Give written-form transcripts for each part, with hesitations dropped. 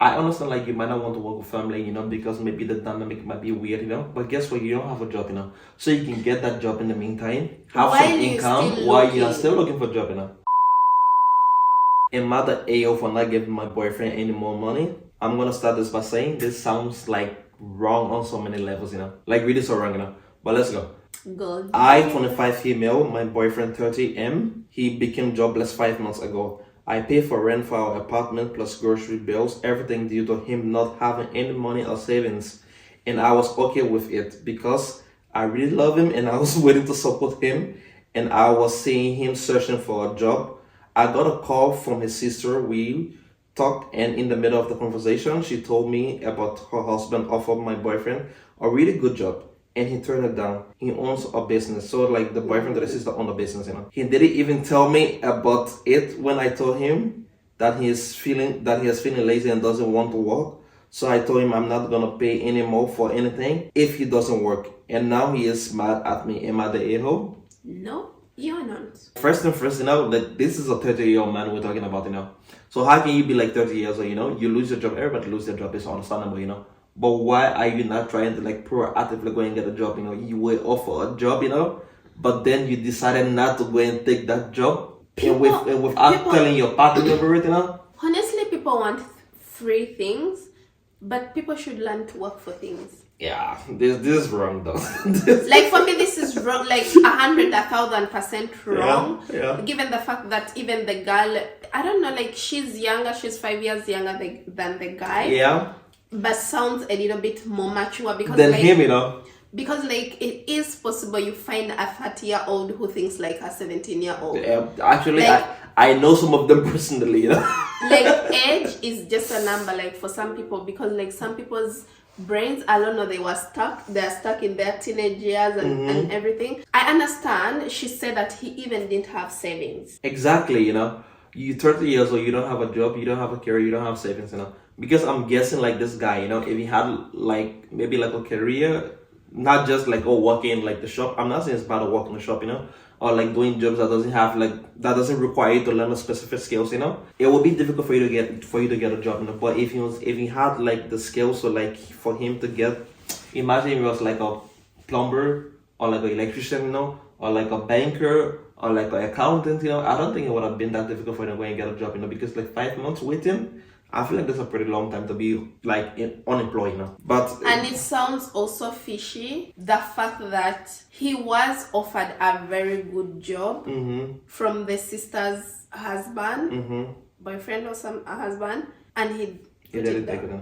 I understand like you might not want to work with family, because maybe the dynamic might be weird, But guess what? You don't have a job, So you can get that job in the meantime, have While some you're income still while you are looking. still looking for a job. Am I the AO for not giving my boyfriend any more money? I'm gonna start this by saying this sounds like wrong on so many levels, Like really so wrong. But let's go. Go I, there. 25 female, my boyfriend 30M. He became jobless 5 months ago. I pay for rent for our apartment plus grocery bills, everything due to him not having any money or savings. And I was okay with it because I really love him and I was willing to support him. And I was seeing him searching for a job. I got a call from his sister. We talked, and in the middle of the conversation, she told me about her husband offered my boyfriend a really good job and he turned it down. He owns a business. So like the boyfriend that the sister own a business, He didn't even tell me about it when I told him that he is feeling lazy and doesn't want to work. So I told him I'm not gonna pay any more for anything if he doesn't work. And now he is mad at me. Am I the a-hole? No, you're not. First and first, that this is a 30-year-old man we're talking about, So how can you be like 30 years old, You lose your job, everybody lose their job, it's understandable. But why are you not trying to like proactively go and get a job? You were offered a job, but then you decided not to go and take that job without telling your partner everything, Honestly, people want free things, but people should learn to work for things. Yeah, this is wrong though. Like for me, this is wrong, like 1,000% wrong. Yeah. Given the fact that even the girl, I don't know, like she's younger, she's 5 years younger than the guy. Yeah. But sounds a little bit more mature because Than like, him, Because like it is possible you find a 30-year-old who thinks like a 17-year-old. Yeah, actually, like, I know some of them personally, Like age is just a number, like for some people, because like some people's brains, I don't know, they're stuck in their teenage years and everything. I understand she said that he even didn't have savings. Exactly, you 30 years old, you don't have a job, you don't have a career, you don't have savings, because I'm guessing like this guy, if he had like maybe like a career, not just like working in like the shop. I'm not saying it's bad to work in the shop, or like doing jobs that doesn't require you to learn a specific skills, It will be difficult for you to get a job, but if he had like the skills, so like for him to get, imagine if he was like a plumber or like an electrician, or like a banker or like an accountant, I don't think it would have been that difficult for him to go and get a job, because like 5 months waiting, I feel like that's a pretty long time to be like unemployed, And it sounds also fishy, the fact that he was offered a very good job from the sister's husband, boyfriend or a husband, and he didn't take it.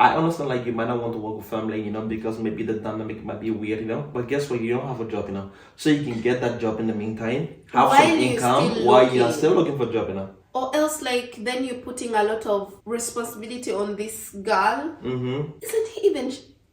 I understand like you might not want to work with family, because maybe the dynamic might be weird, But guess what? You don't have a job, So you can get that job in the meantime, have some income while you are still looking for a job, Or else, like, then you're putting a lot of responsibility on this girl. Isn't he even...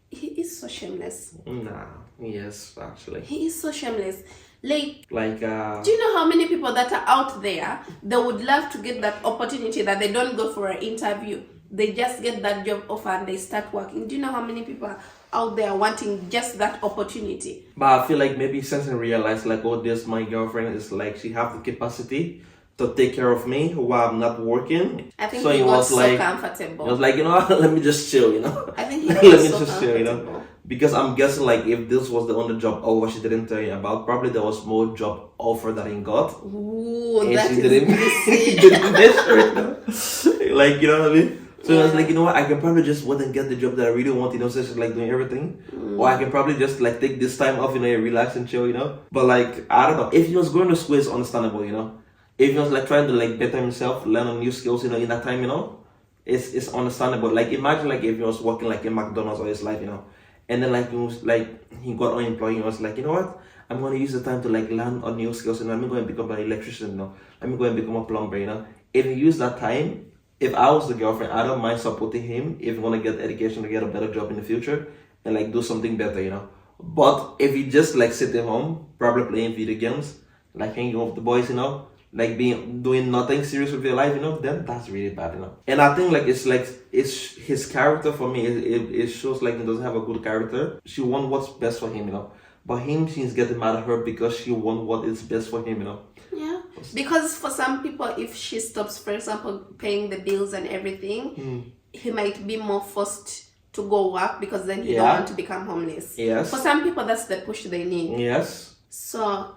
He is so shameless. Nah, yes, actually. He is so shameless. Like, do you know how many people that are out there, they would love to get that opportunity that they don't go for an interview. They just get that job offer and they start working. Do you know how many people are out there wanting just that opportunity? But I feel like maybe since I realized like, this my girlfriend is like, she have the capacity to take care of me while I'm not working. I think so he got so like, comfortable. He was like, let me just chill, I think he got let me so just chill, Because I'm guessing like if this was the only job offer she didn't tell you about, probably there was more job offer that he got. Ooh, and that she is didn't mention it. Like, you know what I mean? So I was like, I can probably just wait and get the job that I really want, so she's like doing everything. Or I can probably just like take this time off, relax and chill, But like, I don't know. If he was going to school, it's understandable, If he was like trying to like better himself, learn new skills, in that time, it's understandable. Like imagine like if he was working like in McDonald's all his life, and then like he got unemployed, he was like, you know what? I'm gonna use the time to like learn on new skills and let me go and become an electrician, Let me go and become a plumber, If he used that time, if I was the girlfriend, I don't mind supporting him if you want to get education to get a better job in the future and like do something better, But if he just like sitting home, probably playing video games, like hanging with the boys, like doing nothing serious with your life, then that's really bad, And I think like it's his character for me. It shows like he doesn't have a good character. She wants what's best for him, But she's getting mad at her because she wants what is best for him, Yeah, because for some people, if she stops, for example, paying the bills and everything, he might be more forced to go work because then he Yeah. don't want to become homeless. Yes. For some people, that's the push they need. Yes. So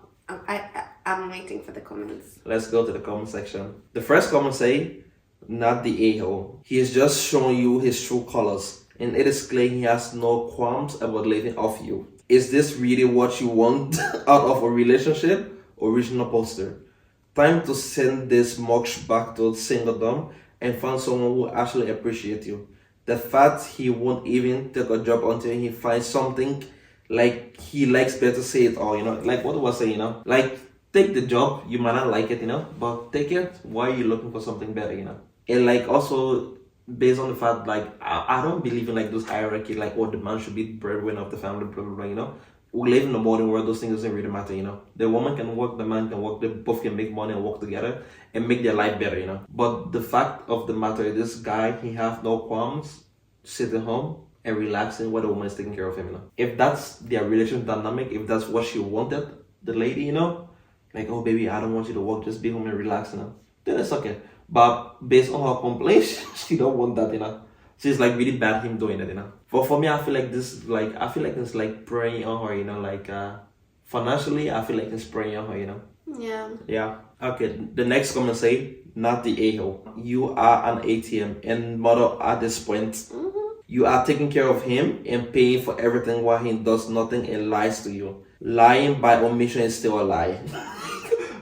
I'm waiting for the comments. Let's go to the comment section. The first comment say, not the a-hole. He is just showing you his true colors, and it is clear he has no qualms about living off you. Is this really what you want out of a relationship? Original poster. Time to send this mox back to singledom and find someone who actually appreciates you. The fact he won't even take a job until he finds something like he likes better, say it all, like what was I saying, like take the job, you might not like it, but take it while you're looking for something better, and like also based on the fact like I don't believe in like those hierarchy, like the man should be the breadwinner of the family, blah blah blah, we live in a modern world, those things doesn't really matter, the woman can work, the man can work, they both can make money and work together and make their life better, but the fact of the matter is this guy, he have no qualms sitting home and relaxing while the woman is taking care of him, if that's their relationship dynamic, if that's what she wanted, the lady, like, oh baby, I don't want you to work, just be home and relax, then it's okay. But based on her complaints, she don't want that, she's like really bad him doing it, for me, I feel like this, like I feel like it's like preying on her, like financially, I feel like it's preying on her, yeah. Okay, the next comment say, not the a-hole. You are an ATM and mother at this point. You are taking care of him and paying for everything while he does nothing and lies to you. Lying by omission is still a lie.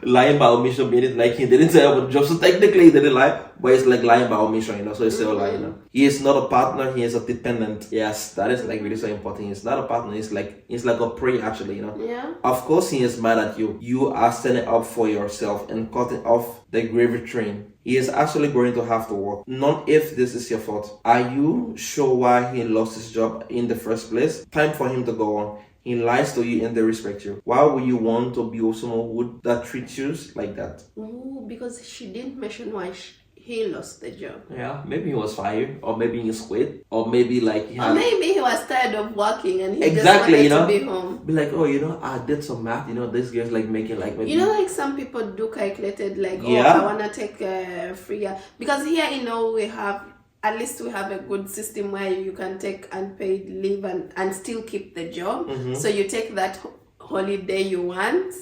Lying by omission meaning like he didn't say about the job, so technically he didn't lie, but it's like lying by omission, so it's still a lie, He is not a partner, he is a dependent. Yes, that is like really so important. He's not a partner, he's like a prey actually, Yeah. Of course he is mad at you. You are standing up for yourself and cutting off the gravy train. He is actually going to have to work. Not if this is your fault. Are you sure why he lost his job in the first place? Time for him to go on. He lies to you and they respect you. Why would you want to be with someone that treats you like that? Ooh, because she didn't mention why he lost the job. Yeah, maybe he was fired, or maybe he quit, or maybe like or maybe he was tired of working and he exactly, just wanted to be home. Be like, oh, I did some math, this girl's like making like maybe. Like some people do calculated like, yeah. I wanna take a free year. Because here, we have, at least we have a good system where you can take unpaid leave and still keep the job. So you take that holiday you want,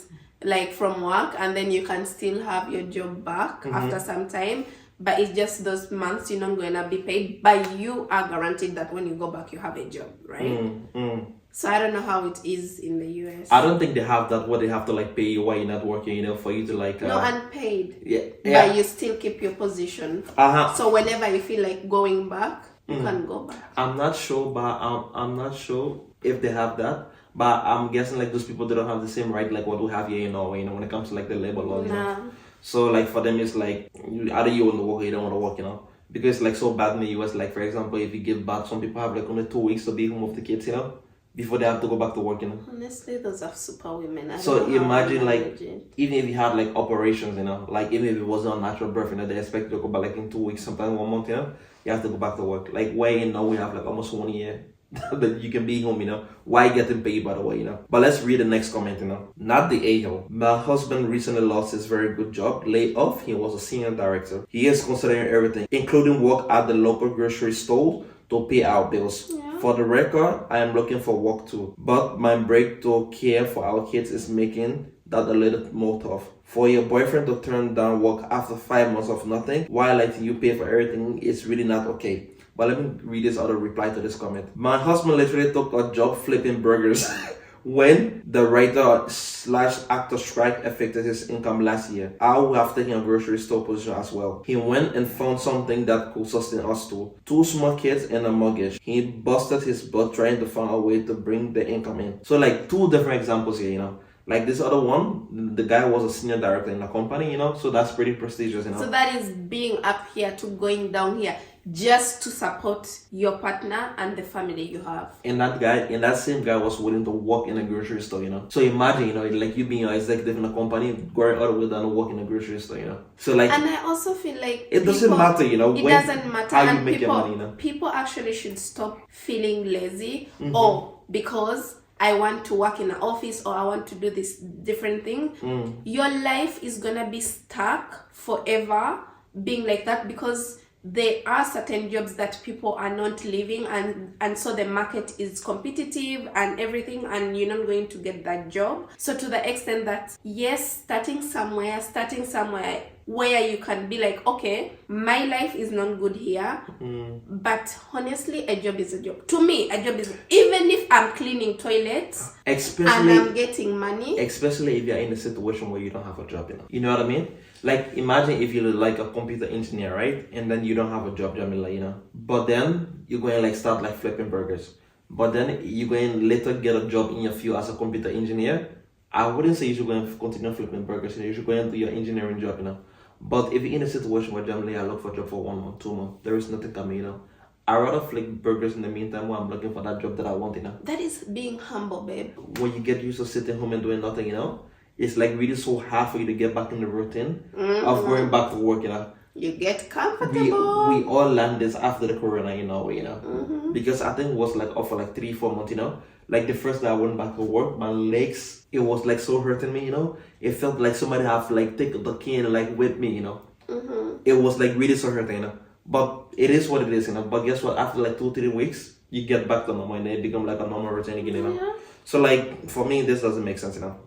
like from work, and then you can still have your job back after some time. But it's just those months you're not going to be paid, but you are guaranteed that when you go back, you have a job, right? So I don't know how it is in the US. I don't think they have that, what they have to like pay you while you're not working, for you to like... No, unpaid. Yeah. But you still keep your position. So whenever you feel like going back, you can go back. I'm not sure, but I'm not sure if they have that. But I'm guessing like those people, they don't have the same right like what we have here in Norway, when it comes to like the labor law, So like for them, it's like either you want to work or you don't want to work, Because like so bad in the US, like for example, if you give birth, some people have like only 2 weeks to be home with the kids, before they have to go back to work, Honestly, those are super women. So imagine like, even if you had like operations, like even if it wasn't a natural birth, they expect you to go back like in 2 weeks, sometimes 1 month, you have to go back to work. Like why now we have like almost 1 year that you can be home, why getting paid by the way, But let's read the next comment, Not the a-hole. My husband recently lost his very good job, laid off. He was a senior director. He is considering everything, including work at the local grocery store to pay our bills. For the record, I am looking for work too, but my break to care for our kids is making that a little more tough. For your boyfriend to turn down work after 5 months of nothing, while letting you pay for everything, is really not okay. But let me read this other reply to this comment. My husband literally took a job flipping burgers when the writer/actor strike affected his income last year. I would have taken a grocery store position as well. He went and found something that could sustain us too. 2 small kids and a mortgage. He busted his butt trying to find a way to bring the income in. So like 2 different examples here, Like this other one, the guy was a senior director in a company, so that's pretty prestigious, So that is being up here to going down here just to support your partner and the family you have. And that same guy was willing to work in a grocery store, So imagine, like you being an executive in a company, going all the way down to work in a grocery store, So like, and I also feel like it doesn't matter, It doesn't matter, how you and make your money, people actually should stop feeling lazy or because I want to work in an office or I want to do this different thing. Your life is gonna be stuck forever being like that because there are certain jobs that people are not leaving, and so the market is competitive and everything, and you're not going to get that job. So to the extent that, yes, starting somewhere where you can be like, okay, my life is not good here, but honestly, a job is a job. To me, a job is, even if I'm cleaning toilets and I'm getting money. Especially if you're in a situation where you don't have a job, you know what I mean? Like, imagine if you're like a computer engineer, right? And then you don't have a job, Jamila, but then you're going to like start like flipping burgers. But then you're going to later get a job in your field as a computer engineer. I wouldn't say you should go and continue flipping burgers, you should go and do your engineering job, But if you're in a situation where Jamila, I look for a job for 1 month, 2 months, there is nothing coming, I rather flip burgers in the meantime while I'm looking for that job that I want, That is being humble, babe. When you get used to sitting home and doing nothing, it's like really so hard for you to get back in the routine of going back to work, You get comfortable. We all learned this after the corona, because I think it was like for like 3-4 months, Like the first day I went back to work, my legs, it was like so hurting me, It felt like somebody have like take the key and like whip me, It was like really so hurting, But it is what it is, But guess what? After like 2-3 weeks, you get back to normal and it become like a normal routine again, So like for me, this doesn't make sense,